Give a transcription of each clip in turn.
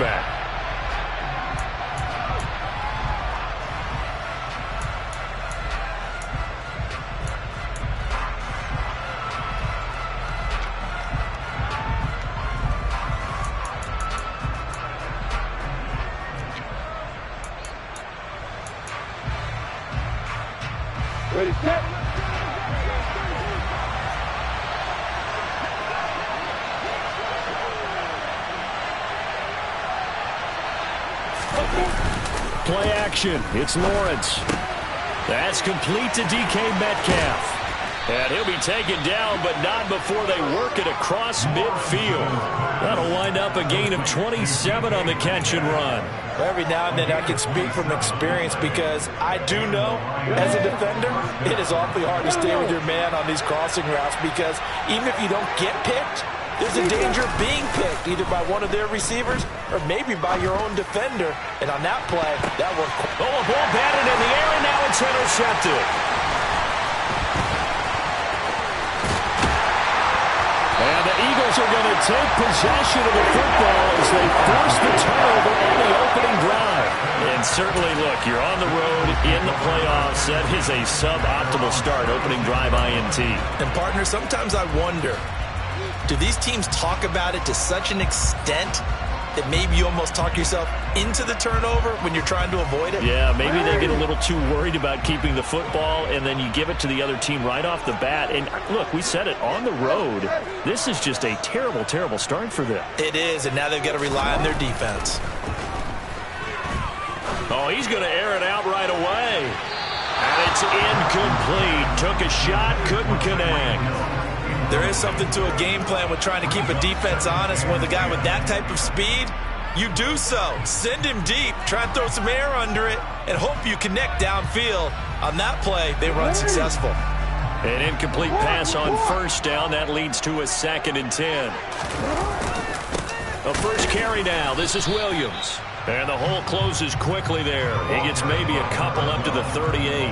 back. Ready, set. Play action. It's Lawrence. That's complete to DK Metcalf. And he'll be taken down, but not before they work it across midfield. That'll wind up a gain of 27 on the catch and run. Every now and then I can speak from experience because I do know, as a defender, it is awfully hard to stay with your man on these crossing routes because even if you don't get picked, there's a danger of being picked either by one of their receivers or maybe by your own defender. And on that play, that worked. Oh, a ball batted in the air, and now it's intercepted. And the Eagles are going to take possession of the football as they force the turnover on the opening drive. And certainly, look, you're on the road in the playoffs. That is a suboptimal start, opening drive INT. And, partner, sometimes I wonder, do these teams talk about it to such an extent that maybe you almost talk yourself into the turnover when you're trying to avoid it? Yeah, maybe they get a little too worried about keeping the football, and then you give it to the other team right off the bat. And, look, we said it, on the road, this is just a terrible, terrible start for them. It is, and now they've got to rely on their defense. Oh, he's going to air it out right away. And it's incomplete. Took a shot, couldn't connect. There is something to a game plan with trying to keep a defense honest. With a guy with that type of speed, you do so. Send him deep, try and throw some air under it, and hope you connect downfield. On that play, they were unsuccessful. An incomplete pass on first down. That leads to a 2nd and 10. A first carry now. This is Williams. And the hole closes quickly there. He gets maybe a couple up to the 38.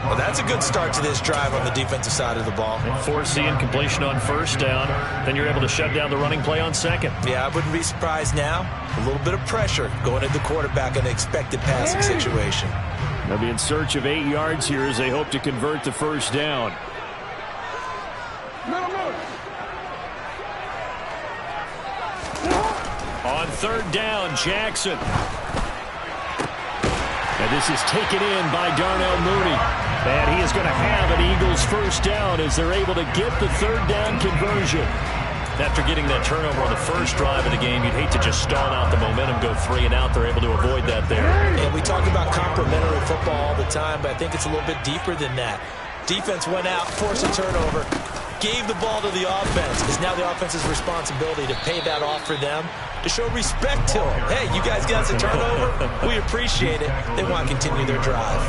Well, that's a good start to this drive on the defensive side of the ball. Force the incompletion on first down. Then you're able to shut down the running play on second. Yeah, I wouldn't be surprised now. A little bit of pressure going at the quarterback in an expected passing situation. They'll be in search of 8 yards here as they hope to convert the first down. On third down, Jackson. And this is taken in by Darnell Mooney. And he is going to have an Eagles first down as they're able to get the third down conversion. After getting that turnover on the first drive of the game, you'd hate to just stall out the momentum, go 3 and out. They're able to avoid that there. And we talk about complementary football all the time, but I think it's a little bit deeper than that. Defense went out, forced a turnover, gave the ball to the offense. It's now the offense's responsibility to pay that off for them, to show respect to them. Hey, you guys got us a turnover. We appreciate it. They want to continue their drive.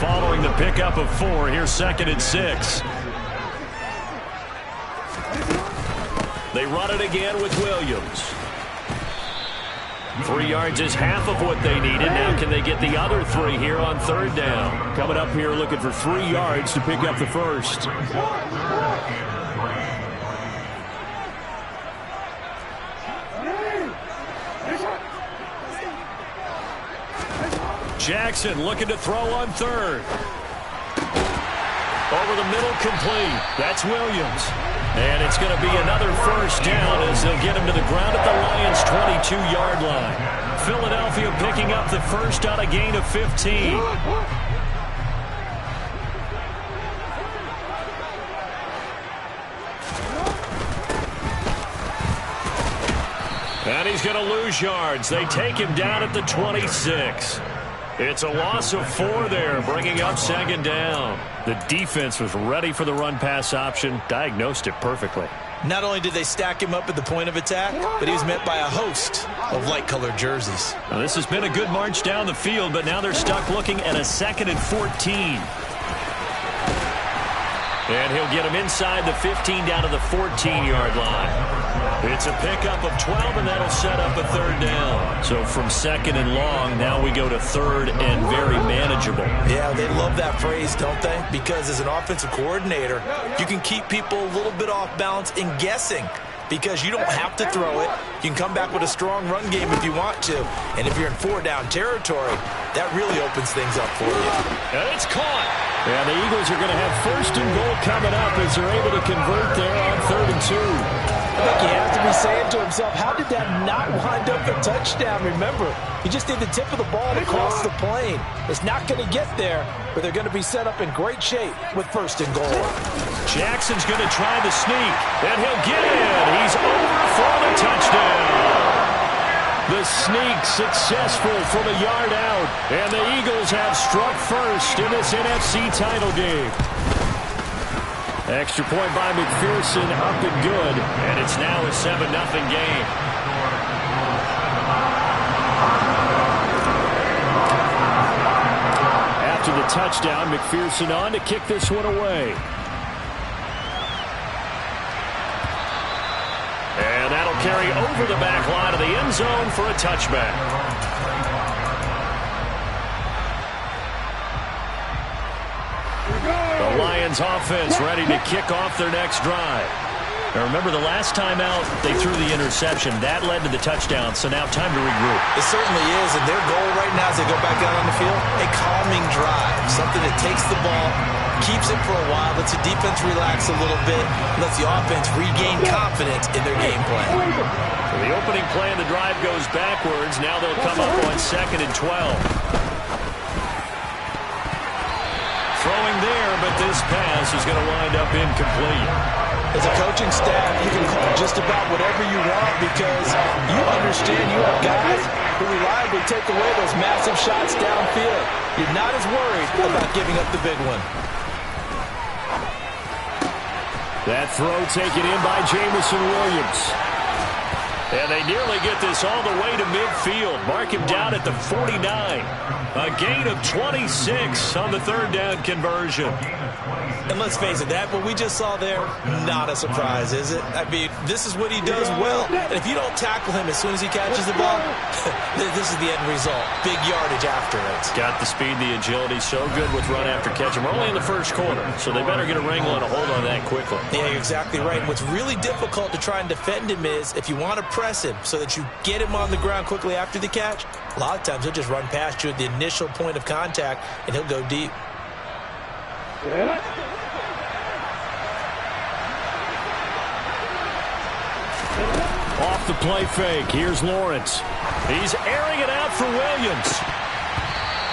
Following the pickup of 4, here's 2nd and 6. They run it again with Williams. 3 yards is half of what they needed. Now can they get the other 3 here on third down? Coming up here looking for 3 yards to pick up the first. Jackson looking to throw on third. Over the middle, complete. That's Williams. And it's going to be another first down as they'll get him to the ground at the Lions' 22-yard line. Philadelphia picking up the first on a gain of 15. And he's going to lose yards. They take him down at the 26. It's a loss of 4 there, bringing up 2nd down. The defense was ready for the run-pass option, diagnosed it perfectly. Not only did they stack him up at the point of attack, but he was met by a host of light-colored jerseys. Now, this has been a good march down the field, but now they're stuck looking at a 2nd and 14. And he'll get him inside the 15 down to the 14-yard line. It's a pickup of 12, and that'll set up a third down. So from 2nd and long, now we go to 3rd and very manageable. Yeah, they love that phrase, don't they? Because as an offensive coordinator, you can keep people a little bit off balance and guessing because you don't have to throw it. You can come back with a strong run game if you want to. And if you're in 4-down territory, that really opens things up for you. And it's caught. And the Eagles are going to have 1st and goal coming up as they're able to convert there on 3rd and 2. I think he has to be saying to himself, how did that not wind up a touchdown? Remember, he just did the tip of the ball across the plane. It's not going to get there, but they're going to be set up in great shape with 1st and goal. Jackson's going to try the sneak, and he'll get it. He's over for the touchdown. The sneak successful from a yard out, and the Eagles have struck first in this NFC title game. Extra point by McPherson, up and good, and it's now a 7-0 game. After the touchdown, McPherson on to kick this one away. And that'll carry over the back line of the end zone for a touchback. The Lions offense ready to kick off their next drive. Now remember, the last time out, they threw the interception. That led to the touchdown, so now time to regroup. It certainly is, and their goal right now as they go back out on the field, a calming drive, something that takes the ball, keeps it for a while, lets the defense relax a little bit, lets the offense regain confidence in their game plan. So the opening play of the drive goes backwards. Now they'll come up on 2nd and 12. Throwing there, but this pass is going to wind up incomplete. As a coaching staff, you can call just about whatever you want because you understand you have guys who reliably take away those massive shots downfield. You're not as worried about giving up the big one. That throw taken in by Jamison Williams. And they nearly get this all the way to midfield. Mark him down at the 49. A gain of 26 on the 3rd down conversion. And let's face it, that what we just saw there, not a surprise, is it? I mean, this is what he does well. And if you don't tackle him as soon as he catches the ball, this is the end result. Big yardage after it. Got the speed, the agility, so good with run after catch. We're only in the 1st quarter, so they better get a wrangle and a hold on that quickly. Yeah, you're exactly right. And what's really difficult to try and defend him is if you want to press him so that you get him on the ground quickly after the catch, a lot of times he'll just run past you at the initial point of contact, and he'll go deep. Off the play fake. Here's Lawrence. He's airing it out for Williams.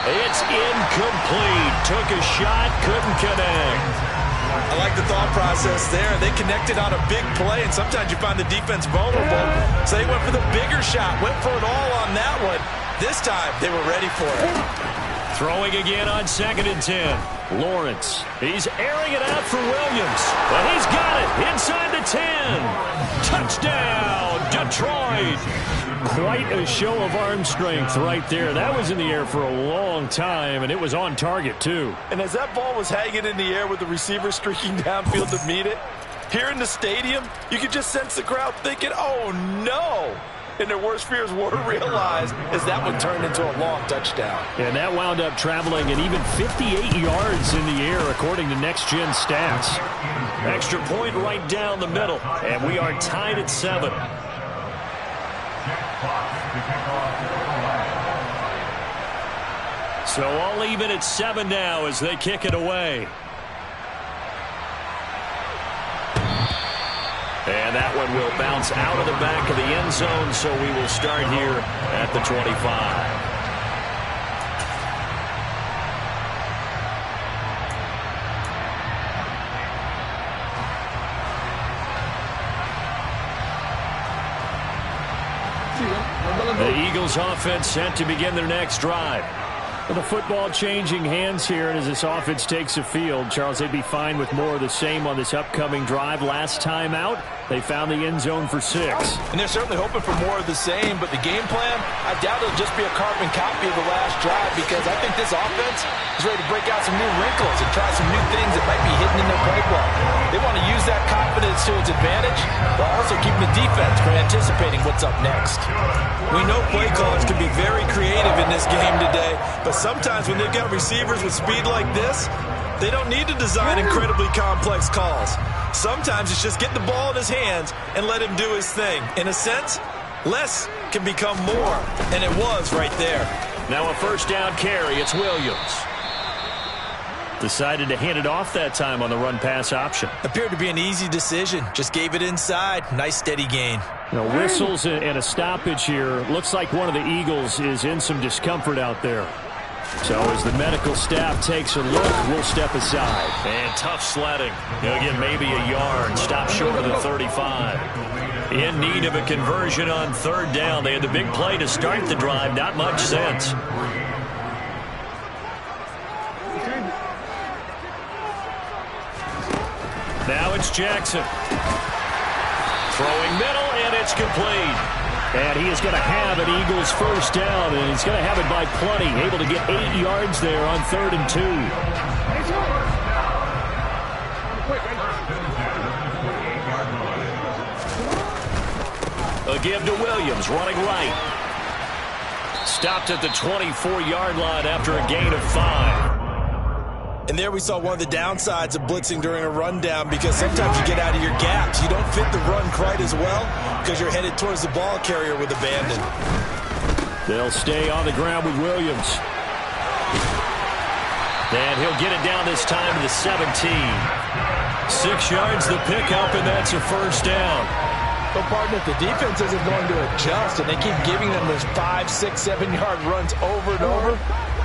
It's incomplete. Took a shot, couldn't connect. I like the thought process there. They connected on a big play, and sometimes you find the defense vulnerable. So they went for the bigger shot, went for it all on that one. This time, they were ready for it. Throwing again on 2nd and 10. Lawrence. He's airing it out for Williams. And he's got it inside the 10. Touchdown, Detroit. Quite a show of arm strength right there. That was in the air for a long time, and it was on target, too. And as that ball was hanging in the air with the receiver streaking downfield to meet it, here in the stadium, you could just sense the crowd thinking, oh, no. And their worst fears were realized as that one turned into a long touchdown. And that wound up traveling at even 58 yards in the air, according to Next Gen Stats. Extra point right down the middle, and we are tied at 7. So all even at 7 now as they kick it away. And that one will bounce out of the back of the end zone, so we will start here at the 25. The Eagles offense set to begin their next drive. With the football changing hands here, and as this offense takes the field, Charles, they'd be fine with more of the same on this upcoming drive. Last time out, they found the end zone for 6. And they're certainly hoping for more of the same, but the game plan, I doubt it'll just be a carbon copy of the last drive because I think this offense is ready to break out some new wrinkles and try some new things that might be hidden in their playbook. They want to use that confidence to its advantage while also keeping the defense from anticipating what's up next. We know play callers can be very creative in this game today, but sometimes when they've got receivers with speed like this, They don't need to design incredibly complex calls. Sometimes it's just get the ball in his hands and let him do his thing. In a sense, less can become more, and it was right there. Now a first down carry. It's Williams. Decided to hand it off that time on the run-pass option. Appeared to be an easy decision. Just gave it inside. Nice steady gain. Whistles and a stoppage here. Looks like one of the Eagles is in some discomfort out there. So as the medical staff takes a look, we'll step aside. And tough sledding. He'll get maybe a yard. Stop short of the 35. In need of a conversion on third down. They had the big play to start the drive. Not much sense. Now it's Jackson. Throwing middle, and it's complete. And he is going to have an Eagles first down, and he's going to have it by plenty. Able to get 8 yards there on 3rd and 2. A give to Williams, running right. Stopped at the 24-yard line after a gain of 5. And there we saw one of the downsides of blitzing during a rundown, because sometimes you get out of your gaps. You don't fit the run quite as well because you're headed towards the ball carrier with abandon. They'll stay on the ground with Williams. And he'll get it down this time to the 17. 6 yards the pickup, and that's a first down. But, partner, if the defense isn't going to adjust and they keep giving them those 5, 6, 7-yard runs over and over,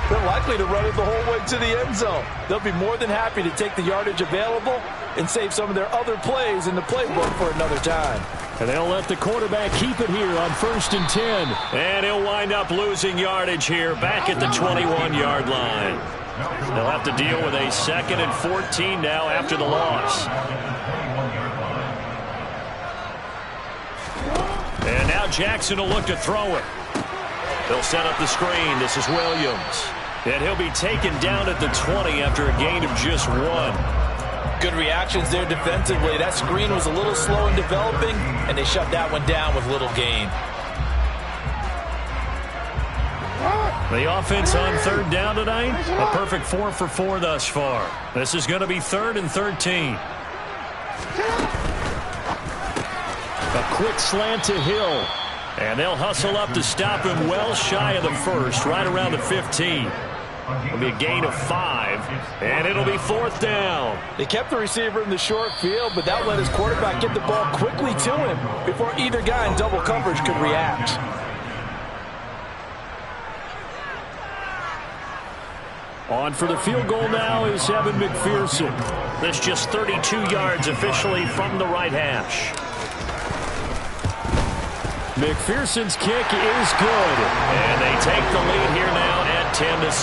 they're likely to run it the whole way to the end zone. They'll be more than happy to take the yardage available and save some of their other plays in the playbook for another time. And they'll let the quarterback keep it here on 1st and 10. And he'll wind up losing yardage here back at the 21-yard line. They'll have to deal with a 2nd and 14 now after the loss. And now Jackson will look to throw it. They'll set up the screen. This is Williams. And he'll be taken down at the 20 after a gain of just 1. Good reactions there defensively. That screen was a little slow in developing, and they shut that one down with little gain. The offense on 3rd down tonight, a perfect 4 for 4 thus far. This is going to be 3rd and 13. A quick slant to Hill. And they'll hustle up to stop him well shy of the 1st, right around the 15. It'll be a gain of 5, and it'll be 4th down. They kept the receiver in the short field, but that let his quarterback get the ball quickly to him before either guy in double coverage could react. On for the field goal now is Evan McPherson. This just 32 yards officially from the right hash. McPherson's kick is good. And they take the lead here now at 10-7.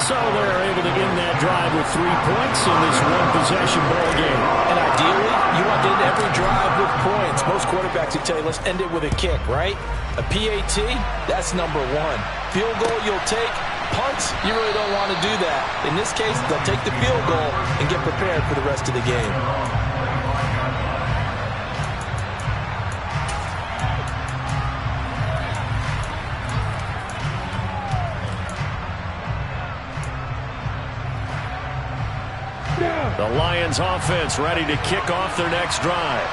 So they're able to end that drive with 3 points in this one-possession ball game. And ideally, you want to end every drive with points. Most quarterbacks would tell you, let's end it with a kick, right? A PAT, that's number 1. Field goal you'll take. Punts, you really don't want to do that. In this case, they'll take the field goal and get prepared for the rest of the game. The Lions offense ready to kick off their next drive.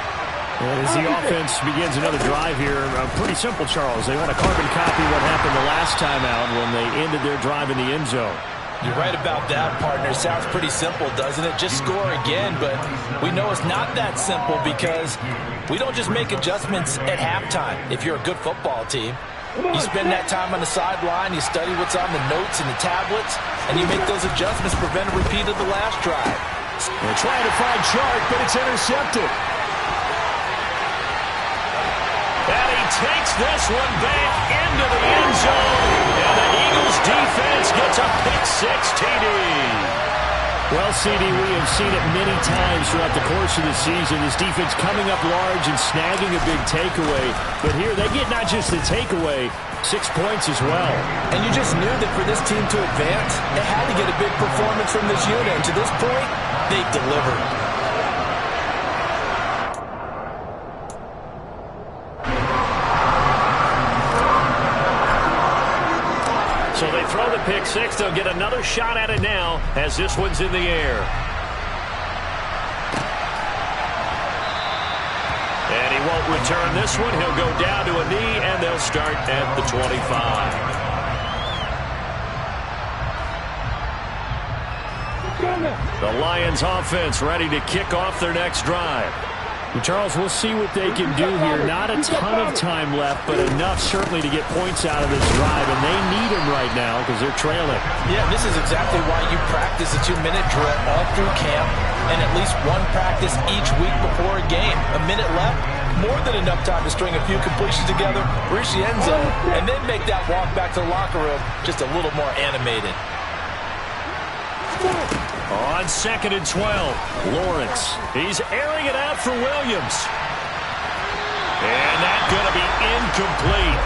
As the offense begins another drive here, pretty simple, Charles. They want to carbon copy what happened the last time out when they ended their drive in the end zone. You're right about that, partner. Sounds pretty simple, doesn't it? Just score again, but we know it's not that simple because we don't just make adjustments at halftime if you're a good football team. You spend that time on the sideline, you study what's on the notes and the tablets, and you make those adjustments to prevent a repeat of the last drive. They're trying to find Chark, but it's intercepted. And he takes this one back into the end zone. And the Eagles defense gets a pick-6 TD. Well, CD, we have seen it many times throughout the course of the season. This defense coming up large and snagging a big takeaway. But here they get not just the takeaway, 6 points as well. And you just knew that for this team to advance, they had to get a big performance from this unit. And to this point, they delivered. So they throw the a pick six. They'll get another shot at it now as this one's in the air. And he won't return this one. He'll go down to a knee, and they'll start at the 25. The Lions offense ready to kick off their next drive. And Charles, we'll see what they can do here. Not a ton of time left, but enough certainly to get points out of this drive, and they need them right now because they're trailing. Yeah, this is exactly why you practice a 2-minute drill all through camp and at least one practice each week before a game. A minute left, more than enough time to string a few completions together, reach the end zone, and then make that walk back to the locker room just a little more animated. On 2nd and 12, Lawrence. He's airing it out for Williams. And that's going to be incomplete.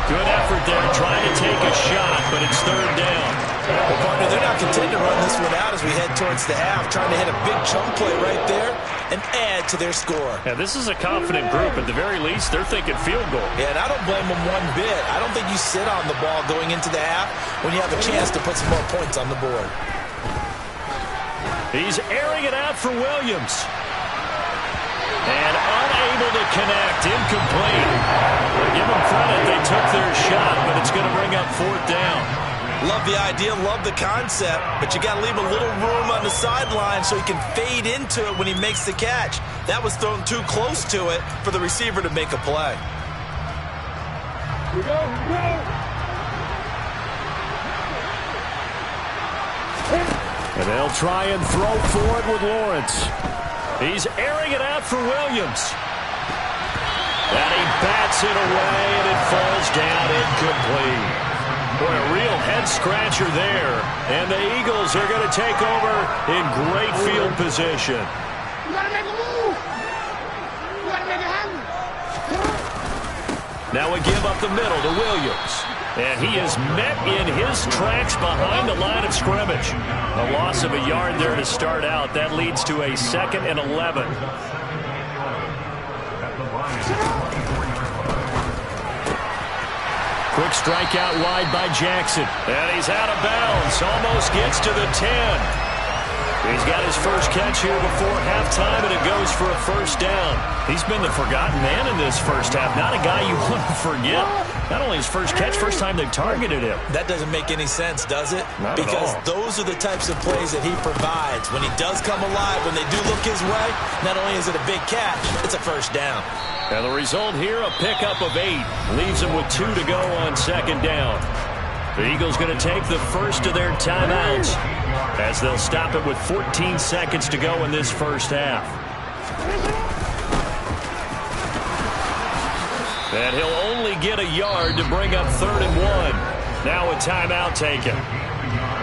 Good effort there trying to take a shot, but it's third down. Well, partner, they're not content to run this one out as we head towards the half, trying to hit a big chunk play right there and add to their score. Yeah, this is a confident group. At the very least, they're thinking field goal. Yeah, and I don't blame them one bit. I don't think you sit on the ball going into the half when you have a chance to put some more points on the board. He's airing it out for Williams. And unable to connect, incomplete. Give them credit, they took their shot, but it's going to bring up fourth down. Love the idea, love the concept, but you got to leave a little room on the sideline so he can fade into it when he makes the catch. That was thrown too close to it for the receiver to make a play. Here we go. And they'll try and throw for it with Lawrence. He's airing it out for Williams. And he bats it away, and it falls down incomplete. Boy, a real head-scratcher there. And the Eagles are going to take over in great field position. You got to make a move. You got to make it happen. Now we give up the middle to Williams. And he is met in his tracks behind the line of scrimmage. A loss of a yard there to start out. That leads to a 2nd and 11. Quick strike out wide by Jackson. And he's out of bounds. Almost gets to the 10. He's got his first catch here before halftime, and it goes for a first down. He's been the forgotten man in this first half. Not a guy you want to forget. Not only his first catch, first time they've targeted him. That doesn't make any sense, does it? Not because at all. Those are the types of plays that he provides. When he does come alive, when they do look his way, not only is it a big catch, it's a first down. And the result here, a pickup of 8. Leaves him with 2 to go on 2nd down. The Eagles going to take the first of their timeouts as they'll stop it with 14 seconds to go in this first half. And he'll only get a yard to bring up 3rd and 1. Now a timeout taken.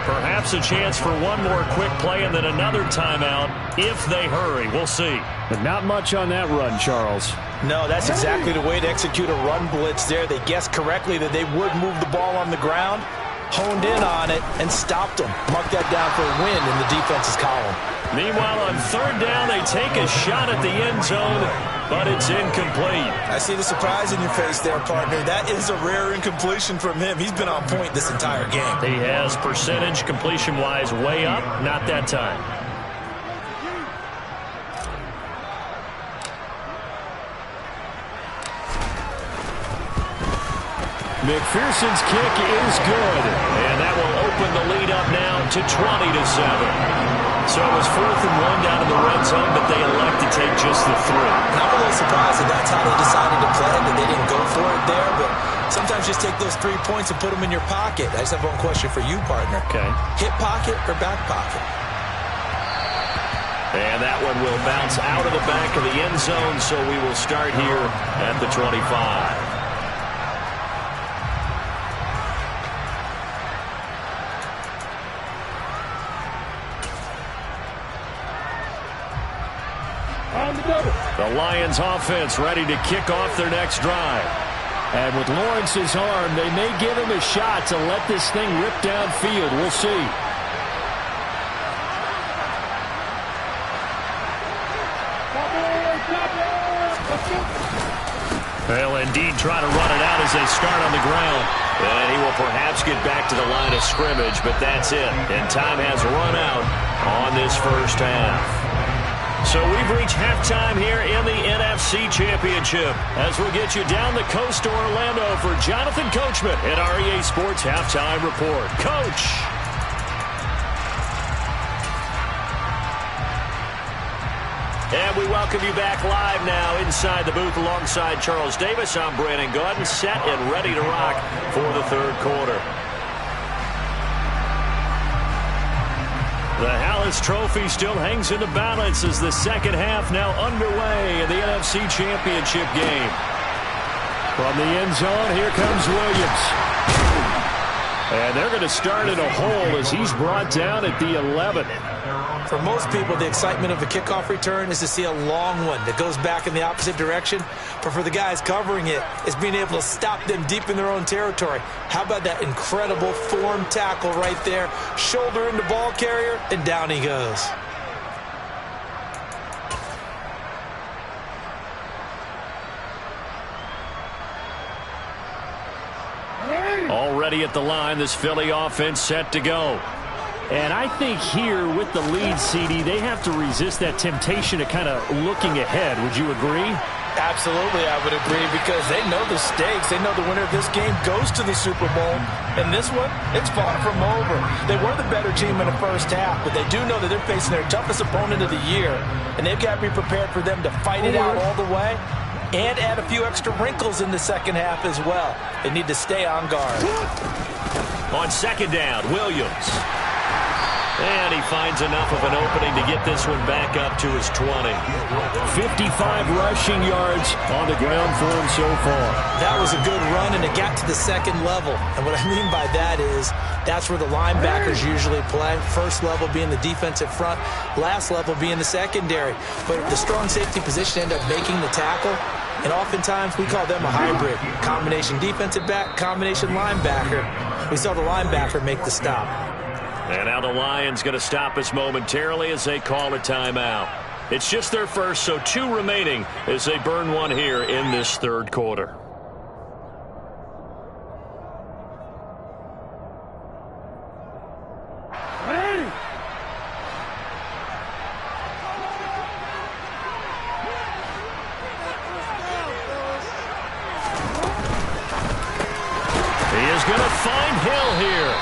Perhaps a chance for one more quick play and then another timeout if they hurry. We'll see. But not much on that run, Charles. No, that's exactly the way to execute a run blitz there. They guessed correctly that they would move the ball on the ground, honed in on it, and stopped them. Mark that down for a win in the defense's column. Meanwhile, on 3rd down, they take a shot at the end zone, but it's incomplete. I see the surprise in your face there, partner. That is a rare incompletion from him. He's been on point this entire game. He has percentage completion-wise way up, not that time. McPherson's kick is good, and that will open the lead up now to 20-7. So it was 4th and 1 down in the red zone, but they elect to take just the 3. And I'm a little surprised that that's how they decided to play, that they didn't go for it there, but sometimes just take those 3 points and put them in your pocket. I just have one question for you, partner. Okay. Hip pocket or back pocket? And that one will bounce out of the back of the end zone, so we will start here at the 25. The Lions offense ready to kick off their next drive. And with Lawrence's arm, they may give him a shot to let this thing rip downfield. We'll see. Well, indeed try to run it out as they start on the ground. And he will perhaps get back to the line of scrimmage, but that's it. And time has run out on this first half. So we've reached halftime here in the NFC Championship as we'll get you down the coast to Orlando for Jonathan Coachman at REA Sports Halftime Report. Coach! And we welcome you back live now inside the booth alongside Charles Davis. I'm Brandon Gaudin, set and ready to rock for the third quarter. The Hallis Trophy still hangs in the balance as the second half now underway in the NFC Championship game. From the end zone, here comes Williams. And they're going to start in a hole as he's brought down at the 11. For most people, the excitement of a kickoff return is to see a long one that goes back in the opposite direction. But for the guys covering it, it's being able to stop them deep in their own territory. How about that incredible form tackle right there? Shoulder into ball carrier, and down he goes. Already at the line, this Philly offense set to go. And I think here with the lead, CD, they have to resist that temptation to kind of looking ahead. Would you agree? Absolutely, I would agree, because they know the stakes. They know the winner of this game goes to the Super Bowl. And this one, it's far from over. They were the better team in the first half, but they do know that they're facing their toughest opponent of the year. And they've got to be prepared for them to fight it out all the way and add a few extra wrinkles in the second half as well. They need to stay on guard. On second down, Williams. And he finds enough of an opening to get this one back up to his 20. 55 rushing yards on the ground for him so far. That was a good run, and it got to the second level. And what I mean by that is that's where the linebackers usually play. First level being the defensive front, last level being the secondary. But the strong safety position ended up making the tackle. And oftentimes we call them a hybrid. Combination defensive back, combination linebacker. We saw the linebacker make the stop. And now the Lions going to stop us momentarily as they call a timeout. It's just their first, so 2 remaining as they burn one here in this third quarter. He is going to find Hill here.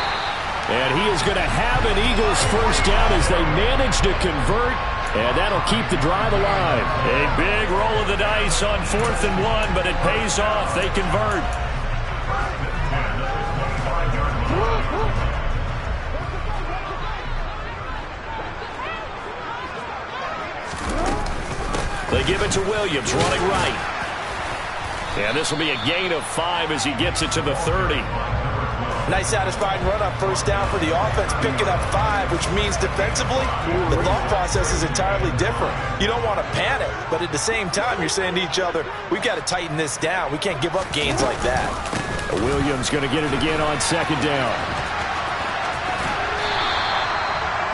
And he is going to have an Eagles first down as they manage to convert, and that'll keep the drive alive. A big roll of the dice on 4th and 1, but it pays off. They convert. They give it to Williams, running right. And this will be a gain of 5 as he gets it to the 30. Nice satisfying run on first down for the offense, picking up 5, which means defensively, the thought process is entirely different. You don't want to panic, but at the same time, you're saying to each other, we've got to tighten this down. We can't give up gains like that. Williams going to get it again on second down.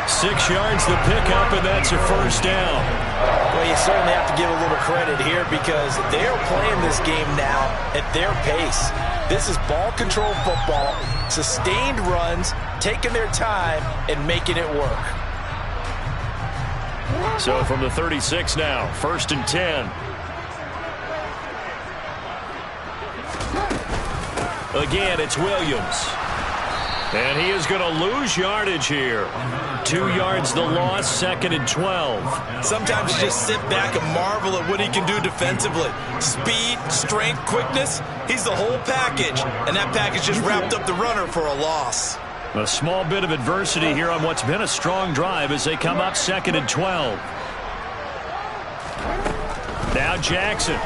6 yards the pickup, and that's a first down. Well, you certainly have to give a little credit here because they're playing this game now at their pace. This is ball control football, sustained runs, taking their time, and making it work. So from the 36 now, 1st and 10. Again, it's Williams. And he is going to lose yardage here. 2 yards the loss, 2nd and 12. Sometimes you just sit back and marvel at what he can do defensively. Speed, strength, quickness, he's the whole package. And that package just wrapped up the runner for a loss. A small bit of adversity here on what's been a strong drive as they come up 2nd and 12. Now Jackson.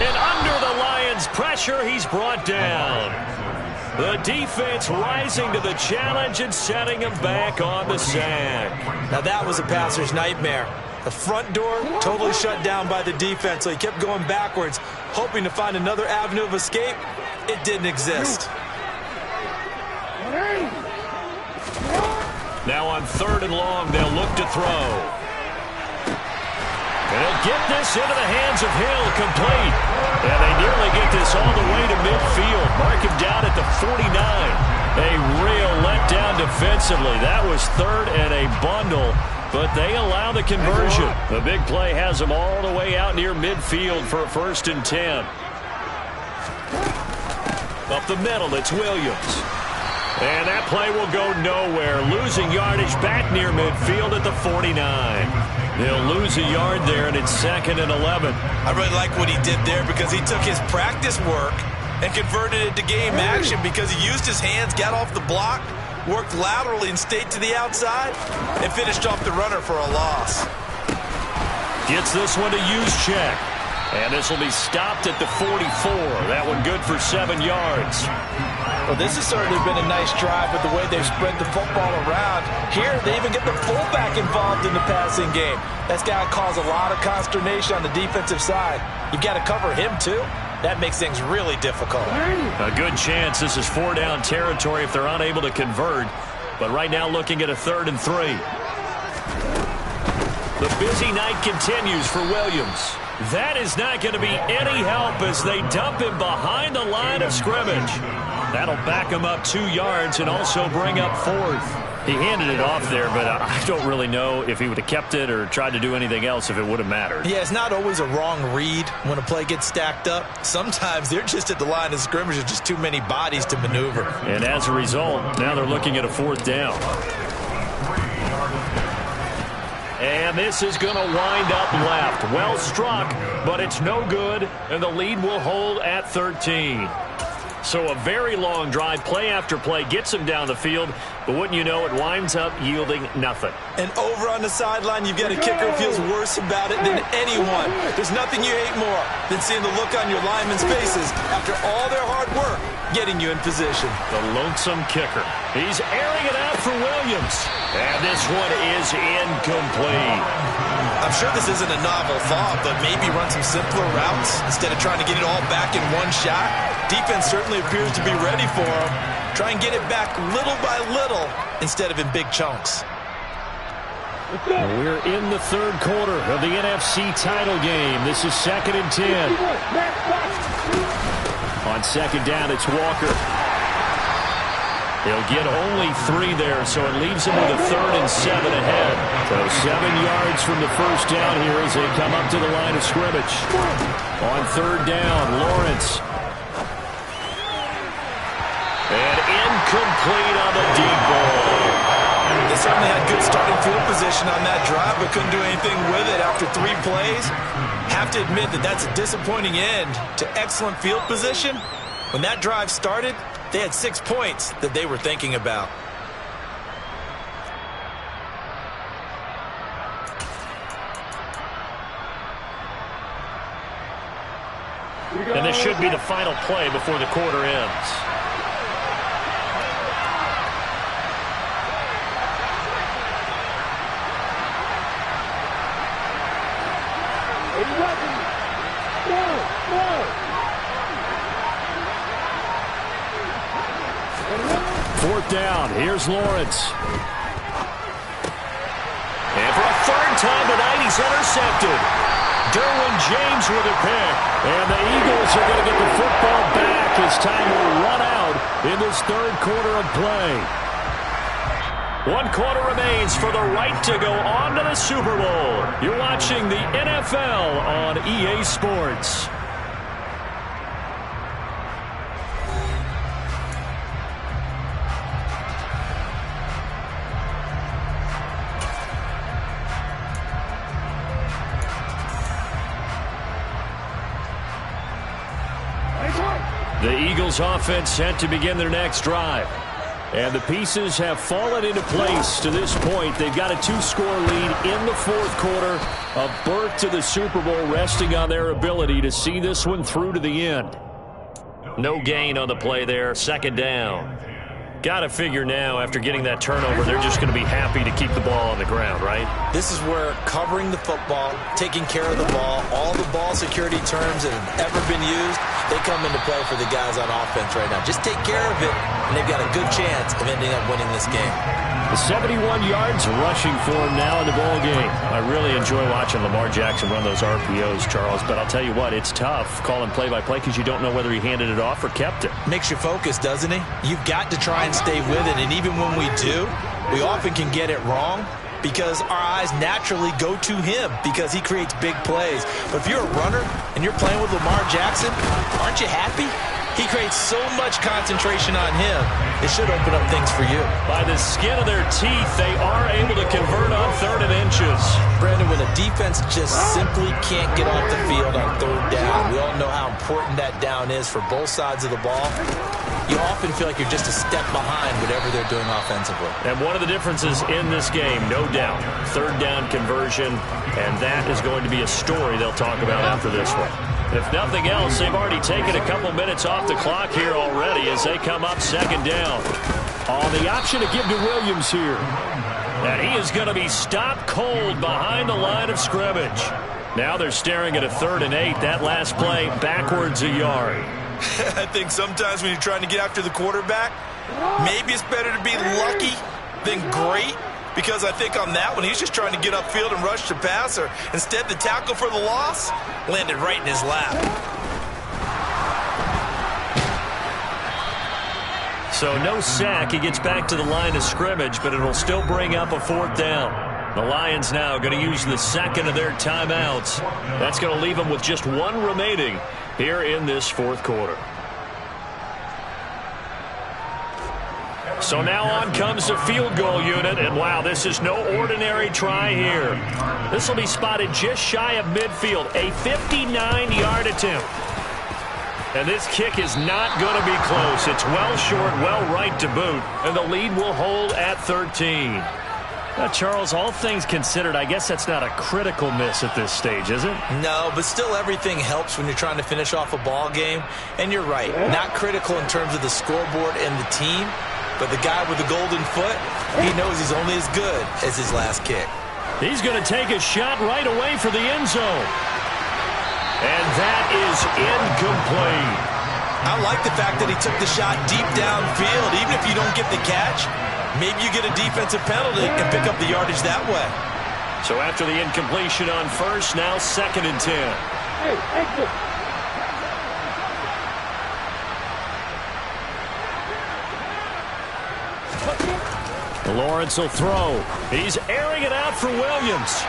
And under the Lions' pressure, he's brought down. The defense rising to the challenge and setting him back on the sack. Now that was a passer's nightmare. The front door totally shut down by the defense, so he kept going backwards, hoping to find another avenue of escape. It didn't exist. Now on 3rd and long, they'll look to throw. And they'll get this into the hands of Hill, complete. And they nearly get this all the way to midfield. Mark him down at the 49. A real letdown defensively. That was third and a bundle, but they allow the conversion. The big play has them all the way out near midfield for a 1st and 10. Up the middle, it's Williams. And that play will go nowhere. Losing yardage back near midfield at the 49. They'll lose a yard there, and it's 2nd and 11. I really like what he did there because he took his practice work and converted it to game action because he used his hands, got off the block, worked laterally and stayed to the outside, and finished off the runner for a loss. Gets this one to Juszczyk. And this will be stopped at the 44. That one good for 7 yards. Well, this has certainly been a nice drive with the way they've spread the football around. Here, they even get the fullback involved in the passing game. That's got to cause a lot of consternation on the defensive side. You've got to cover him, too. That makes things really difficult. A good chance this is 4-down territory if they're unable to convert. But right now looking at a 3rd and 3. The busy night continues for Williams. That is not going to be any help as they dump him behind the line of scrimmage. That'll back him up 2 yards and also bring up 4th. He handed it off there, but I don't really know if he would have kept it or tried to do anything else if it would have mattered. Yeah, it's not always a wrong read when a play gets stacked up. Sometimes they're just at the line of scrimmage. There's just too many bodies to maneuver. And as a result, now they're looking at a 4th down. And this is going to wind up left. Well struck, but it's no good, and the lead will hold at 13. So a very long drive, play after play, gets him down the field, but wouldn't you know, it winds up yielding nothing. And over on the sideline, you've got a kicker who feels worse about it than anyone. There's nothing you hate more than seeing the look on your linemen's faces after all their hard work getting you in position. The lonesome kicker. He's airing it out for Williams. And this one is incomplete. I'm sure this isn't a novel thought, but maybe run some simpler routes instead of trying to get it all back in one shot. Defense certainly appears to be ready for him. Try and get it back little by little instead of in big chunks. We're in the 3rd quarter of the NFC title game. This is 2nd and 10. On 2nd down, it's Walker. He'll get only 3 there, so it leaves him with a 3rd and 7 ahead. So 7 yards from the 1st down here as they come up to the line of scrimmage. On 3rd down, Lawrence. And incomplete on the deep ball. They certainly had good starting field position on that drive, but couldn't do anything with it after 3 plays. Have to admit that that's a disappointing end to excellent field position. When that drive started, they had 6 points that they were thinking about. And this should be the final play before the quarter ends. Fourth down. Here's Lawrence. And for a 3rd time tonight, he's intercepted. Derwin James with a pick. And the Eagles are going to get the football back as time will run out in this 3rd quarter of play. 1 quarter remains for the right to go on to the Super Bowl. You're watching the NFL on EA Sports. The Eagles offense set to begin their next drive. And the pieces have fallen into place to this point. They've got a 2-score lead in the 4th quarter. A berth to the Super Bowl resting on their ability to see this one through to the end. No gain on the play there. 2nd down. Got to figure now, after getting that turnover, they're just going to be happy to keep the ball on the ground, right? This is where covering the football, taking care of the ball, all the ball security terms that have ever been used, they come into play for the guys on offense right now. Just take care of it, and they've got a good chance of ending up winning this game. The 71 yards rushing for him now in the ball game. I really enjoy watching Lamar Jackson run those RPOs, Charles, but I'll tell you what, it's tough calling play-by-play because you don't know whether he handed it off or kept it. Makes you focus, doesn't he? You've got to try and stay with it, and even when we do, we often can get it wrong because our eyes naturally go to him because he creates big plays. But if you're a runner and you're playing with Lamar Jackson, aren't you happy? He creates so much concentration on him, it should open up things for you. By the skin of their teeth, they are able to convert on 3rd and inches. Brandon, when a defense just simply can't get off the field on 3rd down, we all know how important that down is for both sides of the ball. You often feel like you're just a step behind whatever they're doing offensively. And one of the differences in this game, no doubt, 3rd down conversion, and that is going to be a story they'll talk about after this one. If nothing else, they've already taken a couple minutes off the clock here already as they come up 2nd down. On the option to give to Williams here. And he is going to be stopped cold behind the line of scrimmage. Now they're staring at a 3rd and 8. That last play backwards a yard. I think sometimes when you're trying to get after the quarterback, maybe it's better to be lucky than great. Because I think on that one, he's just trying to get upfield and rush the passer. Instead, the tackle for the loss landed right in his lap. So no sack. He gets back to the line of scrimmage, but it'll still bring up a 4th down. The Lions now going to use the 2nd of their timeouts. That's going to leave them with just 1 remaining here in this 4th quarter. So now on comes the field goal unit, and wow, this is no ordinary try here. This will be spotted just shy of midfield, a 59-yard attempt. And this kick is not going to be close. It's well short, well right to boot, and the lead will hold at 13. Now, Charles, all things considered, I guess that's not a critical miss at this stage, is it? No, but still everything helps when you're trying to finish off a ball game. And you're right, not critical in terms of the scoreboard and the team. But the guy with the golden foot, he knows he's only as good as his last kick. He's going to take a shot right away for the end zone. And that is incomplete. I like the fact that he took the shot deep downfield. Even if you don't get the catch, maybe you get a defensive penalty and pick up the yardage that way. So after the incompletion on 1st, now 2nd and 10. Hey, exit. Lawrence will throw. He's airing it out for Williams.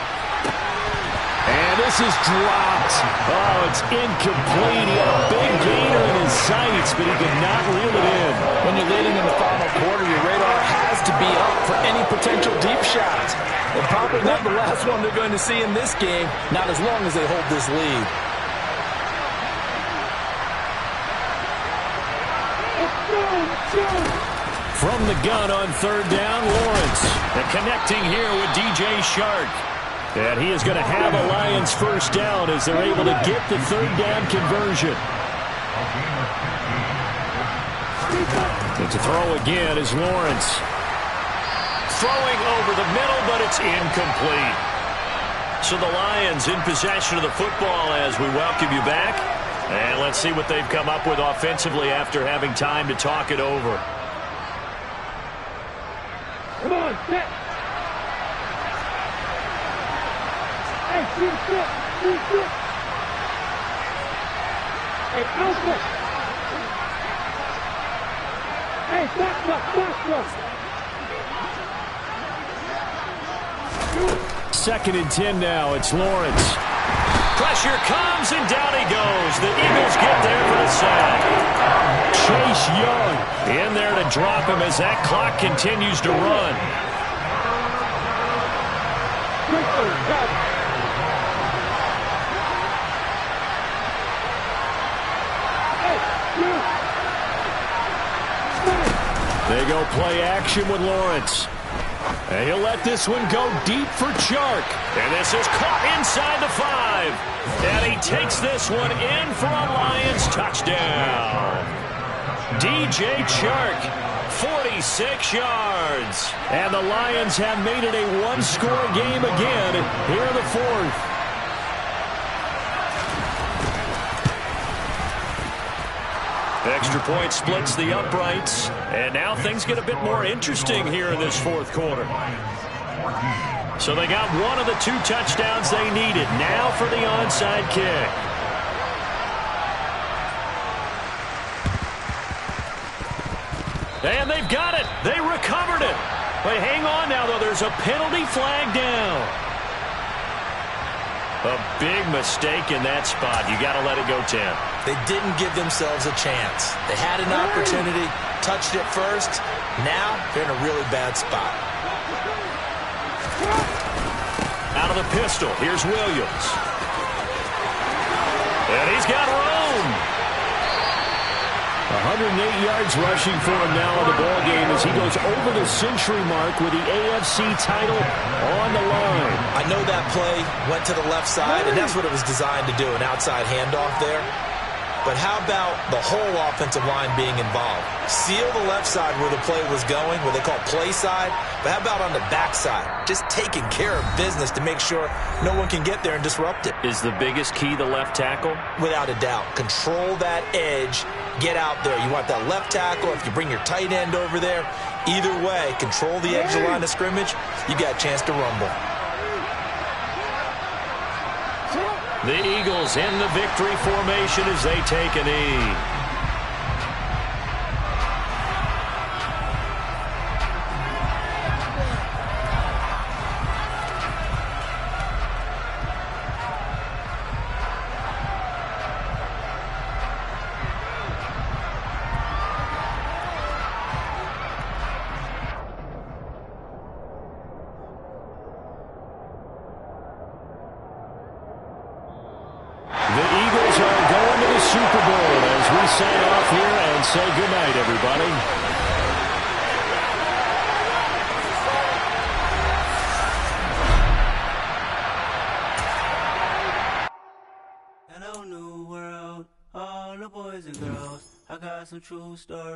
And this is dropped. Oh, it's incomplete. He had a big gainer in his sights, but he could not reel it in. When you're leading in the final quarter, your radar has to be up for any potential deep shots. And probably not the last one they're going to see in this game, not as long as they hold this lead. From the gun on 3rd down, Lawrence. And connecting here with DJ Shark. And he is going to have a Lions 1st down as they're able to get the 3rd down conversion. And to throw again is Lawrence. Throwing over the middle, but it's incomplete. So the Lions in possession of the football as we welcome you back. And let's see what they've come up with offensively after having time to talk it over. Come on, set. Hey, sit. Hey, Alpha. Hey, back. 2nd and 10 now. It's Lawrence. Pressure comes, and down he goes. The Eagles get there for the sack. Chase Young in there to drop him as that clock continues to run. They go play action with Lawrence. And he'll let this one go deep for Chark. And this is caught inside the 5. And he takes this one in for a Lions touchdown. DJ Chark, 46 yards. And the Lions have made it a one-score game again here in the fourth. Extra point splits the uprights. And now things get a bit more interesting here in this fourth quarter. So they got one of the 2 touchdowns they needed. Now for the onside kick. And they've got it. They recovered it. But hang on now, though. There's a penalty flag down. A big mistake in that spot. You got to let it go 10. They didn't give themselves a chance. They had an opportunity, touched it first. Now they're in a really bad spot. Out of the pistol, here's Williams. And he's got Rome. 108 yards rushing for him now in the ball game as he goes over the century mark with the AFC title on the line. I know that play went to the left side, and that's what it was designed to do, an outside handoff there. But how about the whole offensive line being involved? Seal the left side where the play was going, what they call play side. But how about on the back side? Just taking care of business to make sure no one can get there and disrupt it. Is the biggest key the left tackle? Without a doubt. Control that edge. Get out there. You want that left tackle. If you bring your tight end over there, either way, control the edge of the line of scrimmage, you got a chance to rumble. The Eagles in the victory formation as they take a knee. Super Bowl as we sign off here and say goodnight, everybody. Hello, new world, all the boys and girls. I got some true stories.